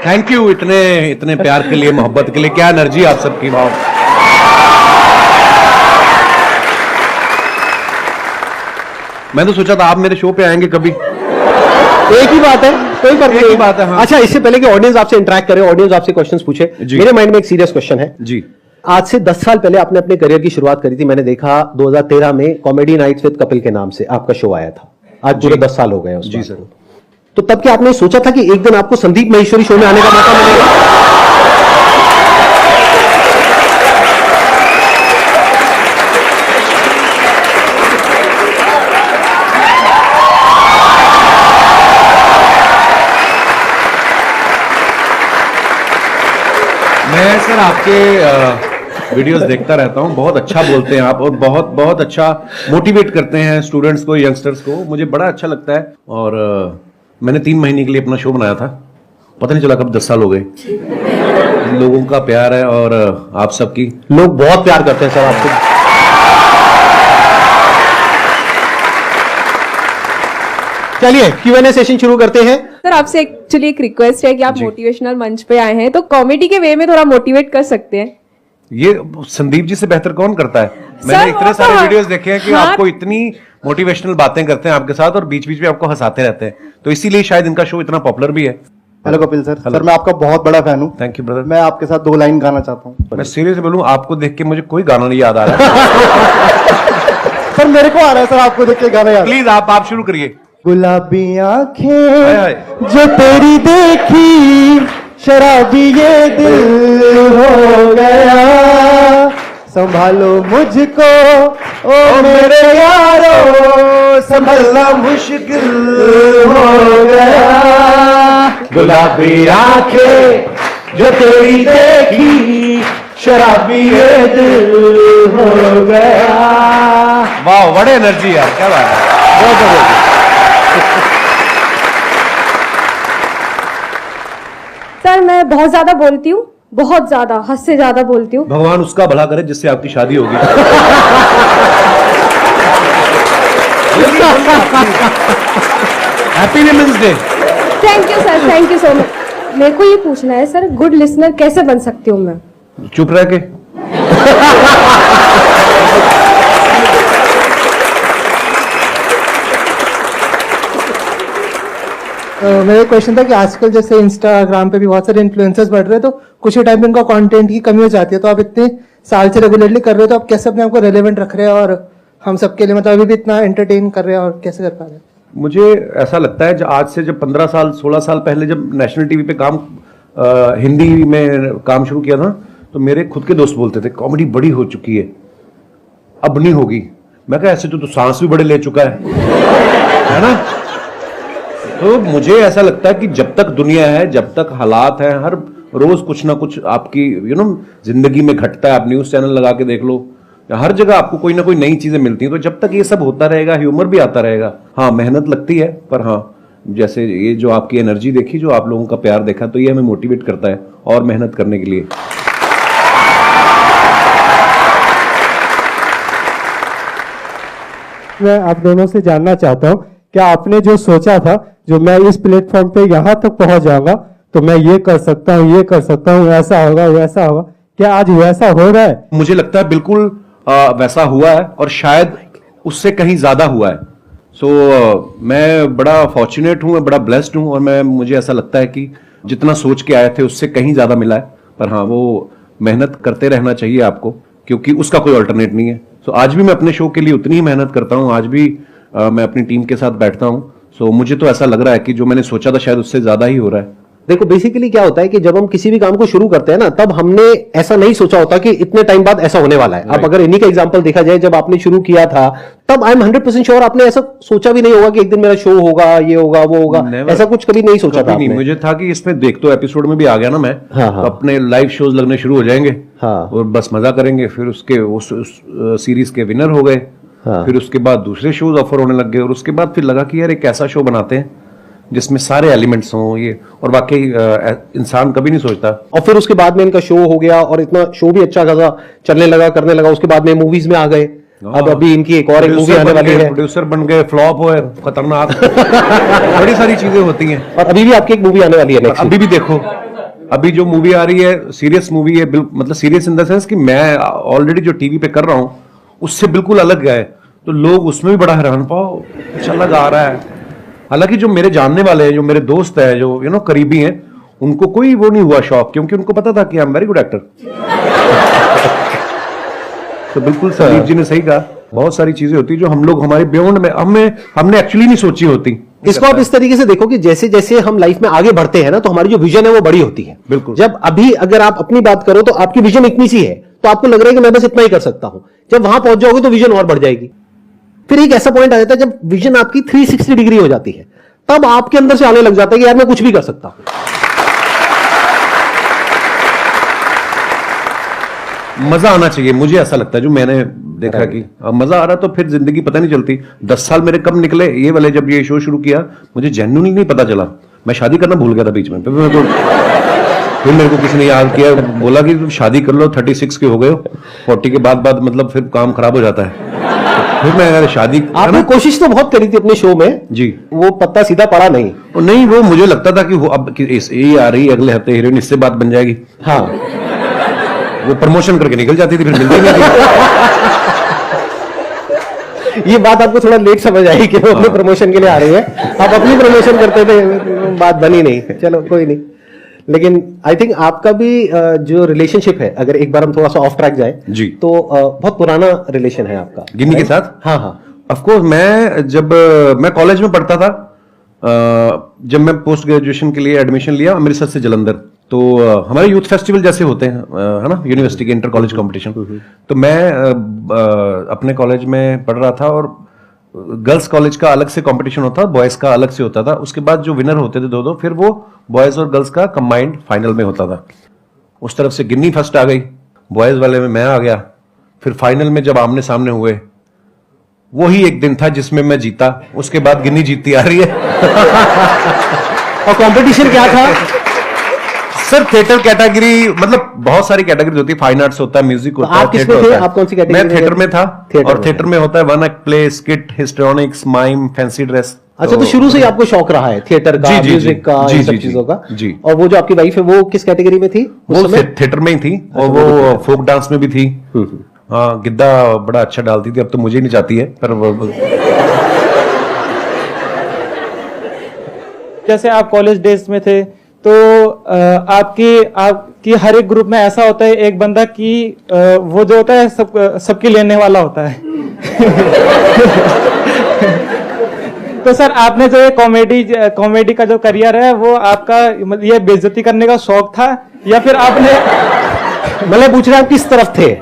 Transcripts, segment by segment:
Thank you इतने प्यार के लिए, मोहब्बत के लिए। क्या एनर्जी आप सबकी, वाह। मैं तो सोचा था आप मेरे शो पे आएंगे कभी। एक ही बात है, कोई फर्क नहीं। बात है, हाँ। अच्छा, इससे पहले कि ऑडियंस आपसे इंटरेक्ट करे, ऑडियंस आपसे क्वेश्चंस पूछे, मेरे माइंड में एक सीरियस क्वेश्चन है जी। आज से 10 साल पहले आपने अपने करियर की शुरुआत करी थी। मैंने देखा 2013 में कॉमेडी नाइट्स विद कपिल के नाम से आपका शो आया था। आज पूरे 10 साल हो गए जी सर। तो तब क्या आपने सोचा था कि एक दिन आपको संदीप महेश्वरी शो में आने का मौका मिलेगा? मैं सर आपके वीडियोस देखता रहता हूँ, बहुत अच्छा बोलते हैं आप और बहुत बहुत अच्छा मोटिवेट करते हैं स्टूडेंट्स को, यंगस्टर्स को। मुझे बड़ा अच्छा लगता है। और मैंने 3 महीने के लिए अपना शो बनाया था, पता नहीं चला कब 10 साल हो गए। लोगों का प्यार है और आप सबकी, लोग बहुत प्यार करते हैं सर आपको। चलिए Q&A सेशन शुरू करते हैं। सर आपसे एक्चुअली एक रिक्वेस्ट है कि आप मोटिवेशनल मंच पे आए हैं तो कॉमेडी के वे में थोड़ा मोटिवेट कर सकते हैं। ये संदीप जी से बेहतर कौन करता है? मैंने इतने सारे वीडियोस देखे हैं कि आपको इतनी मोटिवेशनल बातें करते हैं आपके साथ और बीच बीच में आपको हंसाते रहते हैं, तो इसीलिए शायद इनका शो इतना पॉपुलर भी है। Hello Kapil sir. सर मैं आपका बहुत बड़ा फैन हूँ। Thank you brother. मैं आपके साथ 2 लाइन गाना चाहता हूँ। मैं सीरियसली बोलूं, आपको देख के मुझे कोई गाना नहीं याद आ रहा। सर मेरे को आ रहा है सर आपको देख के गाना याद। प्लीज आप शुरू करिए। गुलाबी आंखें जो तेरी देखी, शराबी ये दिल हो गया, संभालो मुझको ओ मेरे यारो, संभलना मुश्किल हो गया। गुलाबी आंखें जो तेरी देखी, शराबी ये दिल हो गया। वाह, बड़े एनर्जी यार, क्या बात है, बहुत बहुत। सर मैं बहुत ज्यादा बोलती हूँ, बहुत ज्यादा, हद से ज्यादा बोलती हूँ। भगवान उसका भला करे जिससे आपकी शादी होगी। Happy women's day. Thank you sir, thank you so much. मेरे को ये पूछना है सर, गुड लिसनर कैसे बन सकती हूँ मैं? चुप रह के। मेरा क्वेश्चन था कि आजकल जैसे इंस्टाग्राम पे भी बहुत सारे इन्फ्लुएंसर्स बढ़ रहे हैं, तो कुछ ही टाइम में उनका कंटेंट की कमी हो जाती है, तो आप इतने साल से रेगुलरली कर रहे हो, तो आप कैसे अपने आप को रेलेवेंट रख रहे हैं और हम सबके लिए मतलब अभी भी इतना एंटरटेन कर रहे हैं, और कैसे कर पा रहे हैं? मुझे ऐसा लगता है आज से जब 15 साल 16 साल पहले जब नेशनल टीवी पे हिंदी में काम शुरू किया था, तो मेरे खुद के दोस्त बोलते थे कॉमेडी बड़ी हो चुकी है, अब नहीं होगी। मैं कहा ऐसे तो सांस भी बड़े ले चुका है ना। तो मुझे ऐसा लगता है कि जब तक दुनिया है, जब तक हालात हैं, हर रोज कुछ ना कुछ आपकी जिंदगी में घटता है। आप न्यूज चैनल लगा के देख लो, हर जगह आपको कोई ना कोई नई चीजें मिलती हैं। तो जब तक ये सब होता रहेगा, ह्यूमर भी आता रहेगा। हाँ, मेहनत लगती है, पर हाँ, जैसे ये जो आपकी एनर्जी देखी, जो आप लोगों का प्यार देखा, तो ये हमें मोटिवेट करता है और मेहनत करने के लिए। मैं आप दोनों से जानना चाहता हूँ, क्या आपने जो सोचा था, जो मैं इस प्लेटफॉर्म पे यहाँ तक पहुंच जाऊंगा, तो मैं ये कर सकता हूँ, ये कर सकता हूँ, ऐसा होगा वैसा होगा, क्या आज वैसा हो रहा है? मुझे लगता है बिल्कुल वैसा हुआ है और शायद उससे कहीं ज्यादा हुआ है। मैं बड़ा फॉर्चुनेट हूँ, मैं बड़ा ब्लेस्ड हूँ, और मुझे ऐसा लगता है कि जितना सोच के आए थे उससे कहीं ज्यादा मिला है। पर हाँ, वो मेहनत करते रहना चाहिए आपको, क्योंकि उसका कोई अल्टरनेट नहीं है। आज भी मैं अपने शो के लिए उतनी ही मेहनत करता हूँ, आज भी मैं अपनी टीम के साथ बैठता हूँ। मुझे तो ऐसा लग रहा है कि जो मैंने सोचा था शायद उससे ज्यादा ही हो रहा है। देखो, बेसिकली क्या होता है कि जब हम किसी भी काम को शुरू करते हैं ना, तब हमने ऐसा नहीं सोचा होता कि इतने टाइम बाद ऐसा होने वाला है। अब अगर इन्हीं का एग्जांपल देखा जाए, जब आपने शुरू किया था, तब आई एम 100% श्योर आपने ऐसा सोचा भी नहीं होगा कि एक दिन मेरा शो होगा, ये होगा, वो होगा। ऐसा कुछ कभी नहीं सोचा था आपने? मुझे था कि इसमें देख तो एपिसोड में भी आ गया ना मैं, तो अपने लाइव शोज लगने शुरू हो जाएंगे और बस मजा करेंगे। फिर उसके उस सीरीज के विनर हो गए, फिर उसके बाद दूसरे शोज ऑफर होने लग गए, और उसके बाद फिर लगा कि यार एक ऐसा शो बनाते हैं जिसमें सारे एलिमेंट्स हों ये, और वाकई इंसान कभी नहीं सोचता। और फिर उसके बाद में इनका शो हो गया और इतना शो भी अच्छा खासा चलने लगा, करने लगा। उसके बाद में मूवीज में आ गए। अब अभी इनकी एक और एक मूवी आने वाली है, प्रोड्यूसर बन गए, फ्लॉप हुए, खतरनाक। बड़ी सारी चीजें होती हैं। और अभी भी आपकी एक मूवी आने वाली है, अभी भी देखो। अभी जो मूवी आ रही है सीरियस मूवी है, मतलब सीरियस इन द सेंस कि मैं ऑलरेडी जो टीवी पे कर रहा हूं उससे बिल्कुल अलग है, तो लोग उसमें भी बड़ा हैरान पाओ अच्छा लग आ रहा है। हालांकि जो मेरे जानने वाले हैं, जो मेरे दोस्त हैं, जो करीबी हैं, उनको कोई वो नहीं हुआ शौक, क्योंकि उनको पता था कि I am very good actor. तो बिल्कुल संदीप जी ने सही कहा, बहुत सारी चीजें होती जो हम लोग हमारे बियॉन्ड में हमने एक्चुअली नहीं सोची होती। इसको आप इस तरीके से देखो कि जैसे जैसे हम लाइफ में आगे बढ़ते हैं ना, तो हमारी जो विजन है वो बड़ी होती है। बिल्कुल। जब अभी अगर आप अपनी बात करो तो आपकी विजन इतनी सी है, तो आपको लग रहा है कि मैं बस इतना ही कर सकता हूं। जब वहां पहुंच जाओगे तो विजन और बढ़ जाएगी। फिर एक ऐसा पॉइंट आ जाता है जब विजन आपकी 360 डिग्री हो जाती है, तब आपके अंदर से आने लग जाता है कि यार मैं कुछ भी कर सकता हूं। मजा आना चाहिए, मुझे ऐसा लगता है, जो मैंने देखा कि अब मजा आ रहा तो फिर जिंदगी पता नहीं चलती। 10 साल मेरे कब निकले ये वाले, जब ये शो शुरू किया मुझे जेन्युइनली नहीं पता चला। मैं शादी करना भूल गया था बीच में, फिर मेरे को किसी ने याद किया, बोला कि तुम शादी कर लो, 36 के हो गए हो, 40 के बाद मतलब फिर काम खराब हो जाता है। फिर मैं यार शादी, आपने कोशिश तो बहुत करी थी अपने शो में जी, वो पत्ता सीधा पड़ा नहीं। नहीं वो मुझे लगता था कि वो अब ये आ रही है अगले हफ्ते हीरोइन, इससे बात बन जाएगी। हाँ, वो प्रमोशन करके निकल जाती थी, फिर मिलती नहीं थी। ये बात आपको थोड़ा लेट समझ आई कि वो अपने प्रमोशन के लिए आ रही है, आप अपनी प्रमोशन करते थे, बात बनी नहीं। चलो कोई नहीं, लेकिन आई थिंक आपका भी जो रिलेशनशिप है, अगर एक बार हम थोड़ा सा ऑफ ट्रैक जाए जी, तो बहुत पुराना रिलेशन है आपका गिन्नी के साथ। हाँ हाँ, ऑफ कोर्स, मैं कॉलेज में पढ़ता था, जब मैं पोस्ट ग्रेजुएशन के लिए एडमिशन लिया अमृतसर से जलंधर, तो हमारे यूथ फेस्टिवल जैसे होते हैं, है ना, यूनिवर्सिटी के इंटर कॉलेज कंपटीशन। तो मैं अपने कॉलेज में पढ़ रहा था, और गर्ल्स कॉलेज का अलग से कंपटीशन होता, बॉयज का अलग से होता था। उसके बाद जो विनर होते थे दो, फिर वो बॉयज और गर्ल्स का कंबाइंड फाइनल में होता था। उस तरफ से गिन्नी फर्स्ट आ गई, बॉयज वाले में मैं आ गया। फिर फाइनल में जब आमने सामने हुए, वही एक दिन था जिसमें मैं जीता, उसके बाद गिन्नी जीतती आ रही है। और कंपटीशन क्या था सर? थिएटर कैटेगरी, मतलब बहुत सारी कैटेगरी होती है, फाइन आर्ट्स होता है, म्यूजिक होता है, आप किसमें थिएटर थे? होता है। आप कौन सी कैटेगरी मैं में थिएटर थे? में था, थिएटर और में। थिएटर में होता है one act play, skit, histrionics, mime, fancy dress. अच्छा, तो शुरू से ही आपको शौक रहा है थिएटर का, जी, म्यूजिक का, जी, इन सब जी, चीजों का जी। और वो जो आपकी वाइफ है वो किस कैटेगरी में थी उस वो समय? थिएटर में ही थी, और वो फोक डांस में भी थी। हाँ, गिद्दा बड़ा अच्छा डालती थी, अब तो मुझे नहीं चाहती है, पर जैसे आप कॉलेज डेज में थे, तो आपकी हर एक ग्रुप में ऐसा होता है एक बंदा कि वो जो होता है सबकी लेने वाला होता है। तो सर, आपने जो ये कॉमेडी का जो करियर है, वो आपका मतलब ये बेइज्जती करने का शौक था, या फिर आपने मतलब पूछ रहे हैं आप किस तरफ थे?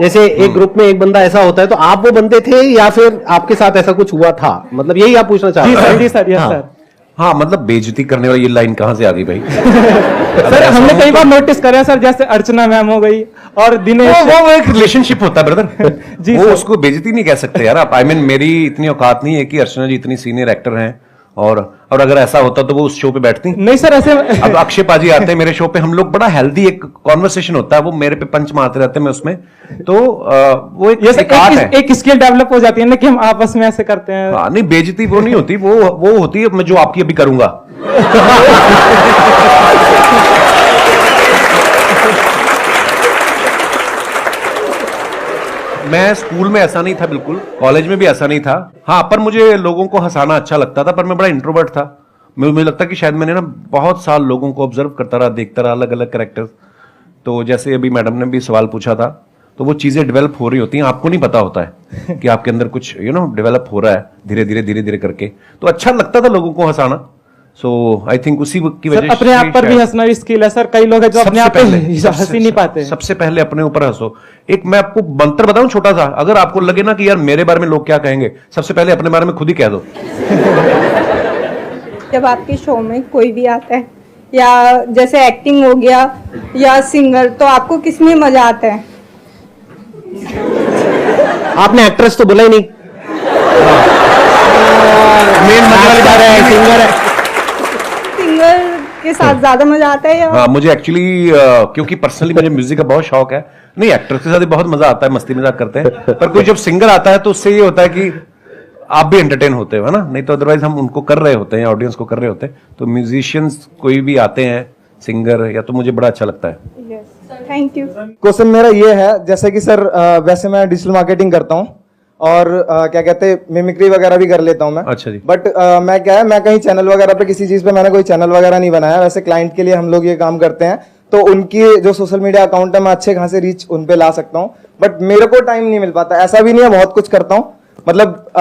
जैसे एक ग्रुप में एक बंदा ऐसा होता है, तो आप वो बंदे थे या फिर आपके साथ ऐसा कुछ हुआ था? मतलब यही आप पूछना चाहते हैं? जी सर, यस सर। हाँ, मतलब बेइज्जती करने वाली ये लाइन कहाँ से आ गई भाई? सर, हमने कई बार नोटिस करा सर, जैसे अर्चना मैम हो गई और दिनेश, वो एक रिलेशनशिप होता है ब्रदर। जी वो सर। उसको बेइज्जती नहीं कह सकते यार आप। मेरी इतनी औकात नहीं है कि अर्चना जी इतनी सीनियर एक्टर हैं, और अगर ऐसा होता तो वो उस शो पे बैठती। नहीं सर, ऐसे अब अक्षय पाजी आते हैं मेरे शो पे, हम लोग बड़ा हेल्दी एक कॉन्वर्सेशन होता है, वो मेरे पे पंच मारते रहते हैं, मैं उसमें, तो वो एक आर्ट है। एक स्किल डेवलप हो जाती है ना कि हम आपस में ऐसे करते हैं। हाँ, नहीं बेइज्जती वो नहीं होती, वो होती है मैं जो आपकी अभी करूंगा। मैं स्कूल में ऐसा नहीं था, बिल्कुल कॉलेज में भी ऐसा नहीं था। हाँ, पर मुझे लोगों को हंसाना अच्छा लगता था, पर मैं बड़ा इंट्रोवर्ट था। मुझे लगता कि शायद मैंने ना बहुत साल लोगों को ऑब्जर्व करता रहा, देखता रहा, अलग अलग कैरेक्टर्स। तो जैसे अभी मैडम ने भी सवाल पूछा था, तो वो चीजें डेवलप हो रही होती हैं, आपको नहीं पता होता है कि आपके अंदर कुछ डेवलप हो रहा है धीरे धीरे करके। तो अच्छा लगता था लोगों को हंसाना। सो आई थिंक उसी की सर, वजह से अपने आप पर भी हंसना भी स्किल है सर। कई लोग हैं जो अपने आप पे हंस ही नहीं पाते। सबसे पहले अपने ऊपर हंसो। एक मैं आपको मंत्र बताऊं छोटा सा, अगर आपको लगे ना कि यार मेरे बारे में लोग क्या कहेंगे, सबसे पहले अपने बारे में खुद ही कह दो। जब आपके शो में कोई भी आता है, या जैसे एक्टिंग हो गया या सिंगर, तो आपको किसमें मजा आता है? आपने एक्ट्रेस तो बोला ही नहीं। मेन मजे वाली बात है, सिंगर है। सिंगर के साथ ज्यादा मजा आता है, या हाँ, मुझे एक्चुअली क्योंकि पर्सनली मुझे म्यूजिक का बहुत शौक है। नहीं, एक्टर के साथ भी बहुत मजा आता है, मस्ती मजाक करते हैं, पर कोई जब सिंगर आता है तो उससे ये होता है कि आप भी एंटरटेन होते हो, है ना। नहीं तो अदरवाइज हम उनको कर रहे होते हैं, ऑडियंस को कर रहे होते हैं। तो म्यूजिशियंस कोई भी आते हैं, सिंगर, या तो मुझे बड़ा अच्छा लगता है। Yes, thank you. क्वेश्चन मेरा ये है, जैसे कि सर वैसे मैं डिजिटल मार्केटिंग करता हूँ और क्या कहते हैं मिमिक्री वगैरह भी कर लेता हूँ मैं। अच्छा जी। बट मैं क्या है, मैं कहीं चैनल वगैरह पे किसी चीज पे मैंने कोई चैनल वगैरह नहीं बनाया। वैसे क्लाइंट के लिए हम लोग ये काम करते हैं, तो उनकी जो सोशल मीडिया अकाउंट है मैं अच्छे खासे रीच उन पे ला सकता हूँ, बट मेरे को टाइम नहीं मिल पाता। ऐसा भी नहीं है, बहुत कुछ करता हूँ, मतलब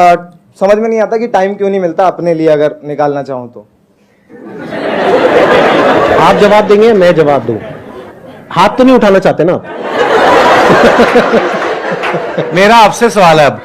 समझ में नहीं आता कि टाइम क्यों नहीं मिलता अपने लिए अगर निकालना चाहूँ तो। आप जवाब देंगे, मैं जवाब दूं? हाथ तो नहीं उठाना चाहते ना? मेरा आपसे सवाल है अब।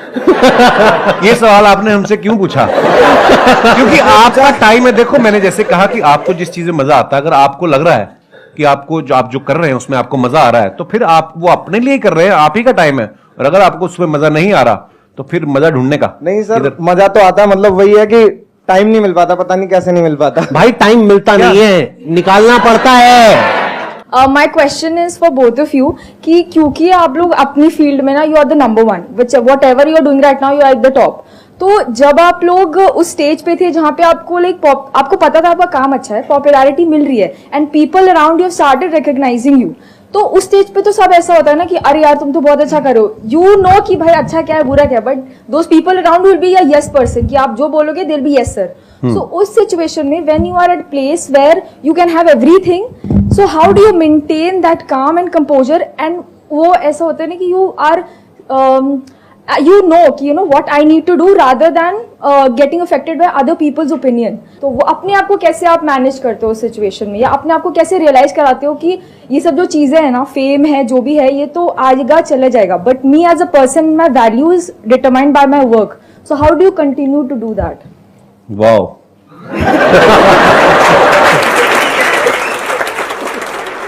ये सवाल आपने हमसे क्यों पूछा? क्योंकि आपका टाइम है। देखो, मैंने जैसे कहा कि आपको जिस चीज में मजा आता है, अगर आपको लग रहा है कि आपको जो आप जो कर रहे हैं उसमें आपको मजा आ रहा है, तो फिर आप वो अपने लिए कर रहे हैं, आप ही का टाइम है। और अगर आपको उसमें मजा नहीं आ रहा तो फिर मजा ढूंढने का। नहीं सर, मजा तो आता है, मतलब वही है कि टाइम नहीं मिल पाता, पता नहीं कैसे नहीं मिल पाता। भाई टाइम मिलता नहीं है, निकालना पड़ता है। My question is for both of you कि क्योंकि आप लोग अपनी फील्ड में ना you are the number one, whatever you are doing right now you are at the top. तो जब आप लोग उस स्टेज पे थे जहां पे आपको आपको पता था आपका काम अच्छा है, पॉपुलैरिटी मिल रही है and people around you started recognising you, तो उस स्टेज पे तो सब ऐसा होता है ना कि अरे यार तुम तो बहुत अच्छा करो, यू नो कि भाई अच्छा क्या है बुरा क्या है, but those people around will be a yes person कि आप जो बोलोगे there be yes sir. So उस सिचुएशन में when you are at place where you can have everything, so how do you maintain that calm and composure? And वो ऐसा होता है ना कि you are you know what I need to do rather than getting affected by other people's opinion. तो वो अपने आप को कैसे आप मैनेज करते हो उस सिचुएशन में, या अपने आप को कैसे रियलाइज कराते हो कि ये सब जो चीजें हैं ना, फेम है जो भी है, ये तो आएगा चले जाएगा, but me as a person my value is determined by my work, so how do you continue to do that? Wow.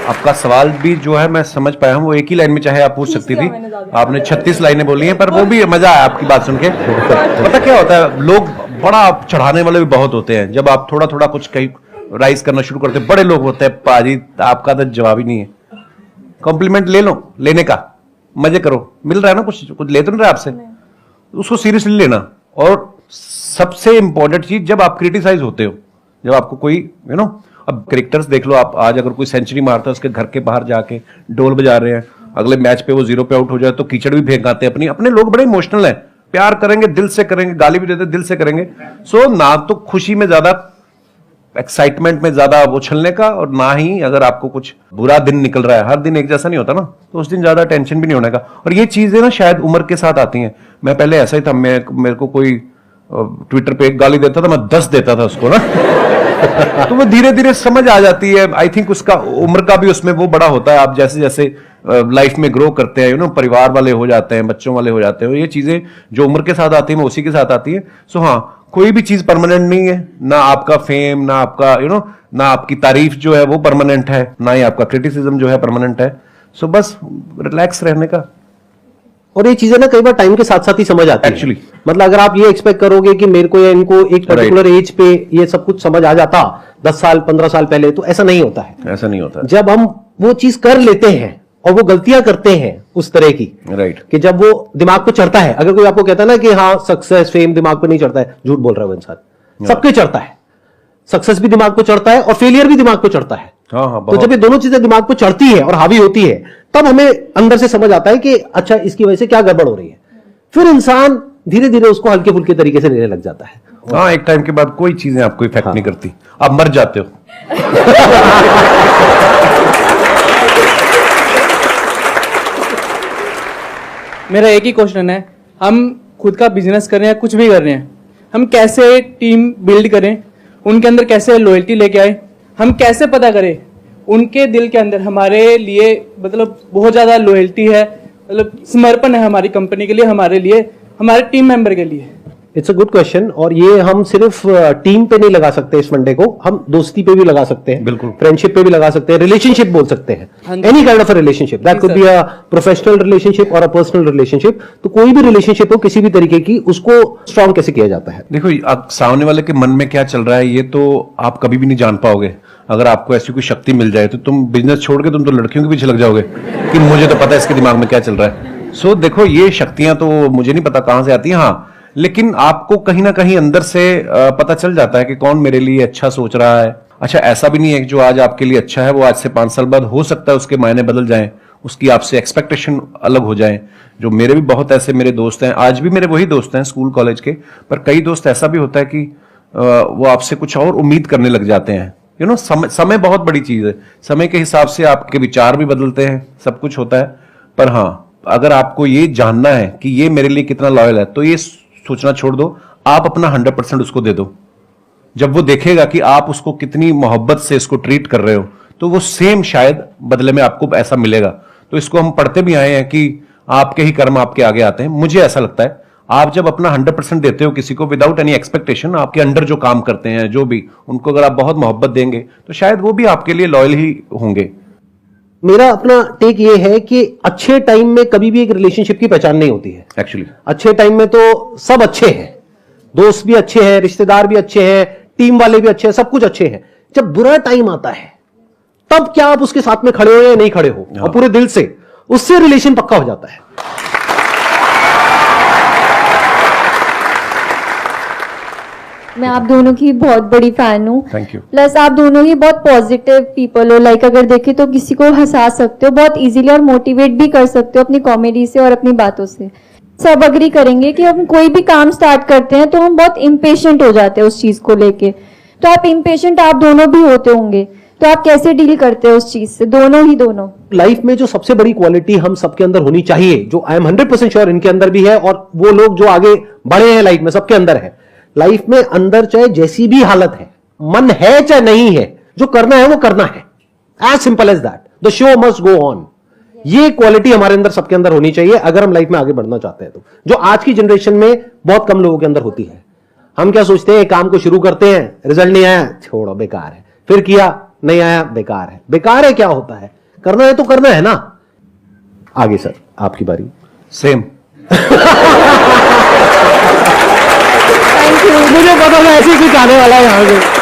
आपका सवाल भी जो है मैं समझ पाया हूँ, वो एक ही लाइन में चाहे आप पूछ सकती थी, आपने 36 लाइनें बोली हैं, पर वो भी मजा आया आपकी बात सुन के। पता क्या होता है, लोग बड़ा चढ़ाने वाले भी बहुत होते हैं। जब आप थोड़ा थोड़ा कुछ कहीं राइज करना शुरू करते हैं, बड़े लोग होते हैं, पाजी आपका तो जवाब ही नहीं है। कॉम्प्लीमेंट ले लो, लेने का मजे करो, मिल रहा है ना, कुछ ले तो नहीं रहा आपसे, उसको सीरियसली लेना। और सबसे इंपॉर्टेंट चीज, जब आप क्रिटिसाइज होते हो, जब आपको कोई अब क्रिकेटर्स देख लो आप, आज अगर कोई सेंचुरी मारता है, उसके घर के बाहर जाके ढोल बजा रहे हैं, अगले मैच पे वो 0 पे आउट हो जाए तो कीचड़ भी फेंक आते हैं। अपने लोग बड़े इमोशनल हैं, प्यार करेंगे, दिल से करेंगे, गाली भी देते दिल से करेंगे। सो ना तो खुशी में ज्यादा, एक्साइटमेंट में ज्यादा उछलने का, और ना ही अगर आपको कुछ बुरा दिन निकल रहा है, हर दिन एक जैसा नहीं होता ना, तो उस दिन ज्यादा टेंशन भी नहीं होने का। और ये चीजें ना शायद उम्र के साथ आती हैं। मैं पहले ऐसा ही था, मेरे को कोई ट्विटर पे एक गाली देता था, मैं 10 देता था उसको ना। तो वो धीरे धीरे समझ आ जाती है। आई थिंक उसका उम्र का भी उसमें वो बड़ा होता है। आप जैसे जैसे लाइफ में ग्रो करते हैं, परिवार वाले हो जाते हैं, बच्चों वाले हो जाते हैं, ये चीजें जो उम्र के साथ आती है, वो उसी के साथ आती है। सो हाँ, कोई भी चीज परमानेंट नहीं है, ना आपका फेम, ना आपका ना आपकी तारीफ जो है वो परमानेंट है, ना ही आपका क्रिटिसिज्म जो है परमानेंट है। सो बस रिलैक्स रहने का। और ये चीजें ना कई बार टाइम के साथ साथ ही समझ आती है। Actually. मतलब अगर आप ये एक्सपेक्ट करोगे कि मेरे को या इनको एक पर्टिकुलर एज पे ये सब कुछ समझ आ जाता 10 साल 15 साल पहले, तो ऐसा नहीं होता है। ऐसा नहीं होता। जब हम वो चीज कर लेते हैं और वो गलतियां करते हैं उस तरह की, राइट, कि जब वो दिमाग पे चढ़ता है। अगर कोई आपको कहता है ना कि हाँ सक्सेस फेम दिमाग पे नहीं चढ़ता है, झूठ बोल रहा है वो इंसान। सबके चढ़ता है, सक्सेस भी दिमाग पे चढ़ता है और फेलियर भी दिमाग पे चढ़ता है। हाँ, तो जब ये दोनों चीजें दिमाग पे चढ़ती है और हावी होती है, तब हमें अंदर से समझ आता है कि अच्छा इसकी वजह से क्या गड़बड़ हो रही है। फिर इंसान धीरे धीरे उसको हल्के फुल्के तरीके से लेने लग जाता है। हाँ, एक टाइम के बाद कोई चीजें आपको इफेक्ट नहीं करती, आप मर जाते हो। मेरा एक ही क्वेश्चन है, हम खुद का बिजनेस कर रहे हैं, कुछ भी कर रहे हैं, हम कैसे टीम बिल्ड करें, उनके अंदर कैसे लॉयल्टी लेके आए, हम कैसे पता करें उनके दिल के अंदर हमारे लिए मतलब बहुत ज्यादा लॉयल्टी है, मतलब समर्पण है हमारी कंपनी के लिए, हमारे लिए, हमारे टीम मेंबर के लिए। It's a good question. और ये हम सिर्फ टीम पे नहीं लगा सकते इस फंडे को, हम दोस्ती पे भी लगा सकते हैं, बिल्कुल, फ्रेंडशिप पे भी लगा सकते हैं, रिलेशनशिप बोल सकते हैं, any kind of a relationship, that could be a professional relationship और अ पर्सनल रिलेशनशिप। तो कोई भी रिलेशनशिप हो किसी भी तरीके की, उसको स्ट्रॉन्ग कैसे किया जाता है? देखो, आप सामने वाले के मन में क्या चल रहा है ये तो आप कभी भी नहीं जान पाओगे। अगर आपको ऐसी कोई शक्ति मिल जाए तो तुम बिजनेस छोड़ के तुम तो लड़कियों के पीछे लग जाओगे कि मुझे तो पता है इसके दिमाग में क्या चल रहा है। सो देखो, ये शक्तियां तो मुझे नहीं पता कहां से आती हैं, हाँ, लेकिन आपको कहीं ना कहीं अंदर से पता चल जाता है कि कौन मेरे लिए अच्छा सोच रहा है। अच्छा, ऐसा भी नहीं है कि जो आज आपके लिए अच्छा है वो आज से 5 साल बाद हो सकता है उसके मायने बदल जाएं, उसकी आपसे एक्सपेक्टेशन अलग हो जाए। जो मेरे भी बहुत ऐसे मेरे दोस्त हैं, आज भी मेरे वही दोस्त हैं स्कूल कॉलेज के, पर कई दोस्त ऐसा भी होता है कि वो आपसे कुछ और उम्मीद करने लग जाते हैं। यू नो, समय बहुत बड़ी चीज है, समय के हिसाब से आपके विचार भी बदलते हैं, सब कुछ होता है। पर हाँ, अगर आपको ये जानना है कि ये मेरे लिए कितना लॉयल है, तो ये सोचना छोड़ दो, आप अपना 100% उसको दे दो। जब वो देखेगा कि आप उसको कितनी मोहब्बत से इसको ट्रीट कर रहे हो, तो वो सेम शायद बदले में आपको ऐसा मिलेगा। तो इसको हम पढ़ते भी आए हैं कि आपके ही कर्म आपके आगे आते हैं। मुझे ऐसा लगता है आप जब अपना 100% देते हो किसी को विदाउट एनी एक्सपेक्टेशन, आपके अंडर जो काम करते हैं जो भी, उनको अगर आप बहुत मोहब्बत देंगे तो शायद वो भी आपके लिए लॉयल ही होंगे। मेरा अपना टेक ये है कि अच्छे टाइम में कभी भी एक रिलेशनशिप की पहचान नहीं होती है। एक्चुअली अच्छे टाइम में तो सब अच्छे हैं, दोस्त भी अच्छे हैं, रिश्तेदार भी अच्छे हैं, टीम वाले भी अच्छे हैं, सब कुछ अच्छे हैं। जब बुरा टाइम आता है तब क्या आप उसके साथ में खड़े हो या नहीं खड़े हो, और पूरे दिल से, उससे रिलेशन पक्का हो जाता है। मैं आप दोनों की बहुत बड़ी फैन हूँ। Thank you. प्लस आप दोनों ही बहुत पॉजिटिव पीपल हो, लाइक अगर देखें तो किसी को हंसा सकते हो बहुत इजीली और मोटिवेट भी कर सकते हो अपनी कॉमेडी से और अपनी बातों से। सब अग्री करेंगे कि हम कोई भी काम स्टार्ट करते हैं तो हम बहुत इम्पेशेंट हो जाते हैं उस चीज को लेके। तो आप इम्पेशेंट आप दोनों भी होते होंगे, तो आप कैसे डील करते हो उस चीज से, दोनों ही दोनों? लाइफ में जो सबसे बड़ी क्वालिटी हम सबके अंदर होनी चाहिए, जो आई एम 100% श्योर इनके अंदर भी है, और वो लोग जो आगे बढ़े हैं लाइफ में सबके अंदर है। लाइफ में अंदर चाहे जैसी भी हालत है, मन है चाहे नहीं है, जो करना है वो करना है, as simple as that. The show must go on. ये क्वालिटी हमारे अंदर सबके अंदर होनी चाहिए अगर हम लाइफ में आगे बढ़ना चाहते हैं, तो जो आज की जनरेशन में बहुत कम लोगों के अंदर होती है। हम क्या सोचते हैं, काम को शुरू करते हैं, रिजल्ट नहीं आया, छोड़ो बेकार है, फिर किया नहीं आया, बेकार है। बेकार है क्या होता है, करना है तो करना है ना। आगे सर आपकी बारी। सेम। मुझे पता था ऐसे ही कुछ आने वाला है यहाँ पे।